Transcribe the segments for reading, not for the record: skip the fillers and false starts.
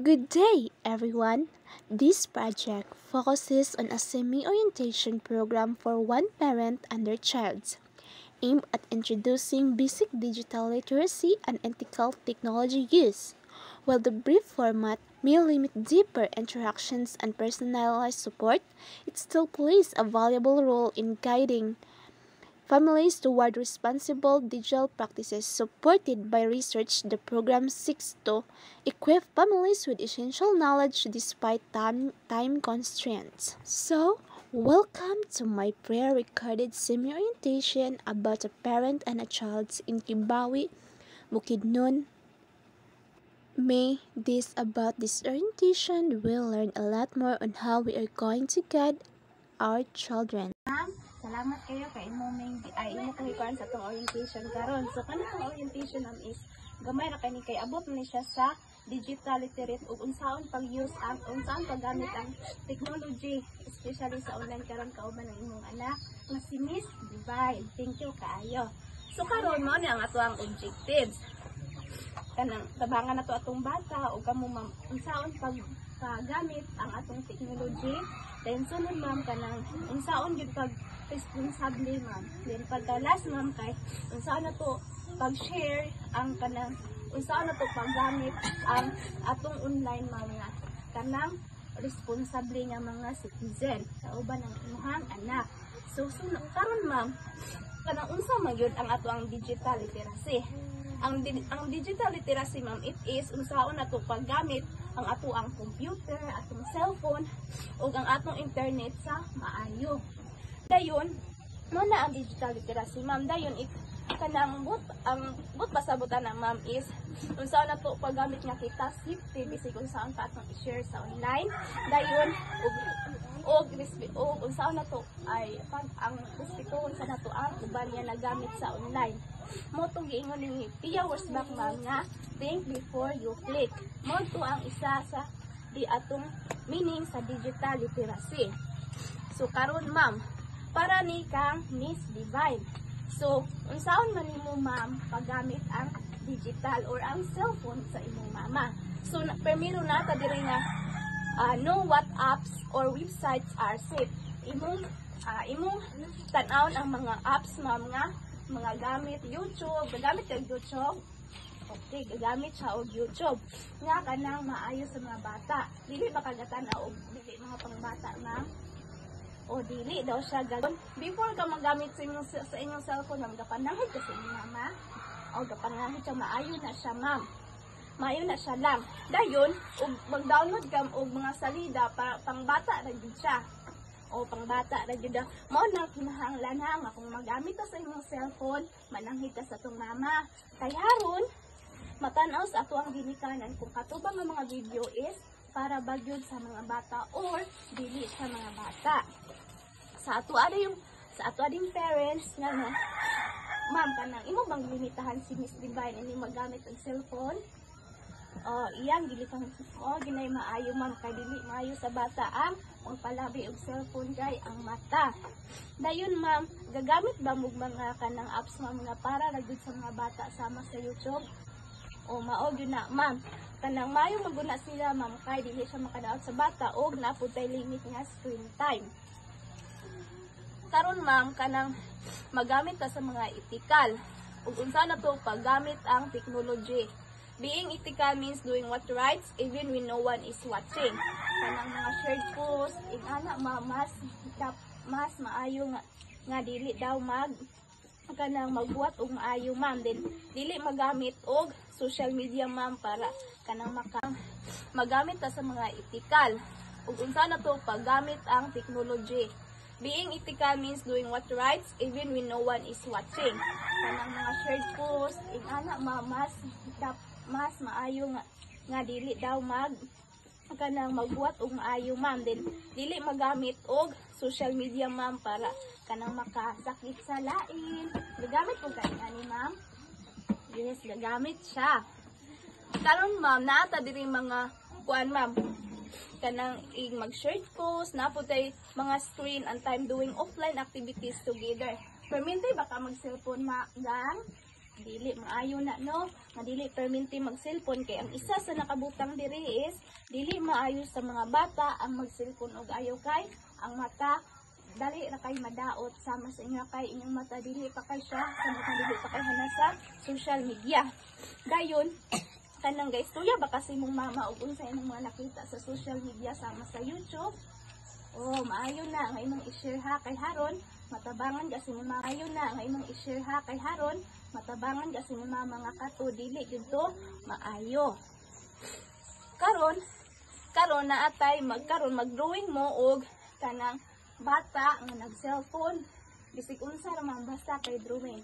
Good day, everyone. This project focuses on a semi-orientation program for one parent and their child, aimed at introducing basic digital literacy and ethical technology use. While the brief format may limit deeper interactions and personalized support, it still plays a valuable role in guiding families toward responsible digital practices. Supported by research, the program seeks to equip families with essential knowledge despite time constraints. So, welcome to my pre-recorded semi-orientation about a parent and a child in Kibawi, Bukidnon. May this about this orientation, we'll learn a lot more on how we are going to guide our children. Salamat kayo kay imo kay kuan sa tong orientation karon. So kanang orientation is gamay ra kani kay abot ni siya sa digital literate ug unsaon pag-use ang unsaon paggamit ang technology especially sa online karon kauban ng imong anak nga si Miss Divine. Thank you kaayo. So karon mo ni ang ato ang objectives. Kanang tabangan nato atong bata ug kamo ma'am unsaon paggamit ang atong technology. Then sunod ma'am kanang unsaon gyud pag responsable ma'am. Then pagka-last ma'am kay unsaon na to pag-share ang kanang unsaon na to paggamit ang atong online ma'am nga kanang responsable nga mga citizen sa uban ng imong anak. So karon ma'am kanang unsa man gyud ang ato ang digital literacy. Ang digital literacy ma'am it is unsaon na to paggamit ang ato ang computer, atong cellphone ug ang atong internet sa maayo. Dayon mo na ang digital literacy ma'am. Dayon kanang but pasabutan na ma'am is unsaon na to paggamit nga kita safety bisig unsaon pa atong i-share sa online. Dayon og unsaon na to ay pag ang respetuhon sa nato ang uban niya nagamit sa online. Mo tong giingon ni Pia Wurzbach ma'am nga think before you click. Mo to ang isa sa di atong meaning sa digital literacy. So karon ma'am para ni kang Miss Divine. So unsaon man nimo ma'am paggamit ang digital or ang cellphone sa imong mama. So primero nata diri nga know what apps or websites are safe. Imong tan-awon ang mga apps ma'am nga mga gamit YouTube, gagamit kag YouTube. Okay, gagamit siya og YouTube nga kanang maayo sa mga bata. Dili ba kagatan-aw og dili mga pangbata ma'am? O dili daw siya gagawin. Before ka magamit sa inyong cellphone, ma'am, gapanahid ka sa inyong mama. O gapanahid siya, maayo na siya, ma'am. Maayo na siya lang. Dayon, mag-download ka og mga salida, pangbata na din siya. O pangbata na din. Mao na kinahanglan nga kung magamit ka sa inyong cellphone, mananghid ka sa itong mama. Kaya haron, matanaw sa ato ang ginikanan kung katubang ang mga video is para bagyod sa mga bata or dili sa mga bata. Sa ato ading parents nga no, ma'am kanang imo bang limitahan si Miss Divine ini magamit ang cellphone? Iyang dili kang ginay maayo ma'am kay dili maayo sa bata ang pagpalabi og cellphone kay ang mata. Dayon ma'am, gagamit ba mo mga kanang apps ma'am nga para ragud sa mga bata sama sa YouTube? O mao gyud na ma'am, kanang maayo maguna sila ma'am kay dili siya makadaot sa bata og napud tay limit nga screen time. Karon ma'am kanang magamit ka sa mga ethical ug unsa na to paggamit ang technology. Being ethical means doing what rights even when no one is watching. Kanang mga shared post ana mas maayo nga dili daw kanang magbuhat og maayo ma'am, din dili magamit og social media ma'am para kanang magamit ka sa mga ethical ug unsa na to paggamit ang technology. Being ethical means doing what rights even when no one is watching. Kanang mga shared post ana mas maayo nga dili daw kanang magbuhat og maayo ma'am, din dili magamit og social media ma'am para kanang makasakit sa lain. Gagamit ko kay ani ma'am? Yes, gagamit siya. Karon ma'am naata diri mga kuan ma'am kanang mag-share post na po tay mga screen and time doing offline activities together. Permente baka mag-cellphone gang Dili maayo na no, nga dili perminti mag-cellphone kay ang isa sa nakabutang diri is dili maayo sa mga bata ang mag-cellphone og ayaw kay ang mata dali ra kay madaot sama sa inyo kay inyong mata dili pa kay siya sa dili pa kay hana sa social media. Dayon kanang guys tuya ba kasi mong mama og unsa imong mga nakita sa social media sama sa YouTube. Oh, maayo na nga imong i-share ha kay haron matabangan kasi mong maayo na nga imong i-share ha kay haron matabangan kasi mong mama nga kato dili gyud to maayo. Karon na atay mag-drawing mo og kanang bata nga nag-cellphone bisig unsa ra man basta kay drawing.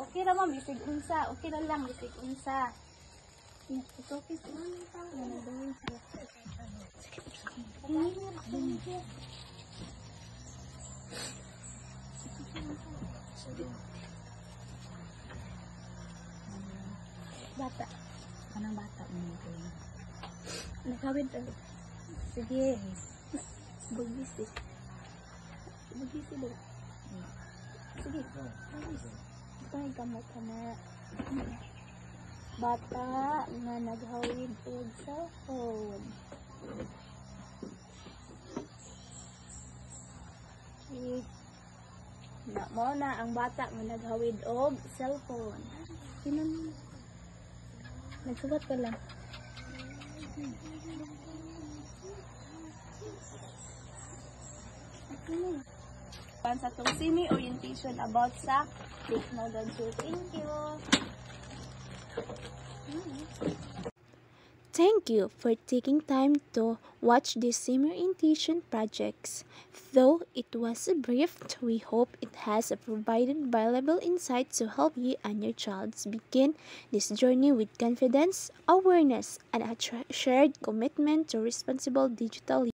Okay ra man bisig unsa, okay ra lang bisig unsa. Ito kis bata. Anong bata mo ito? Nakawid ulit. Sige. Bugisi. Bugisi ba? Sige. Bugisi. Kamot ka na. Bata nga naghawid og cellphone. Na mo na ang bata nga naghawid og cellphone. Sino nagsulat ka lang. Sa itong semi-orientation about sa technology. Thank you. Thank you for taking time to watch these semi-orientation projects. Though it was brief, we hope it has provided valuable insights to help you and your child begin this journey with confidence, awareness, and a shared commitment to responsible digital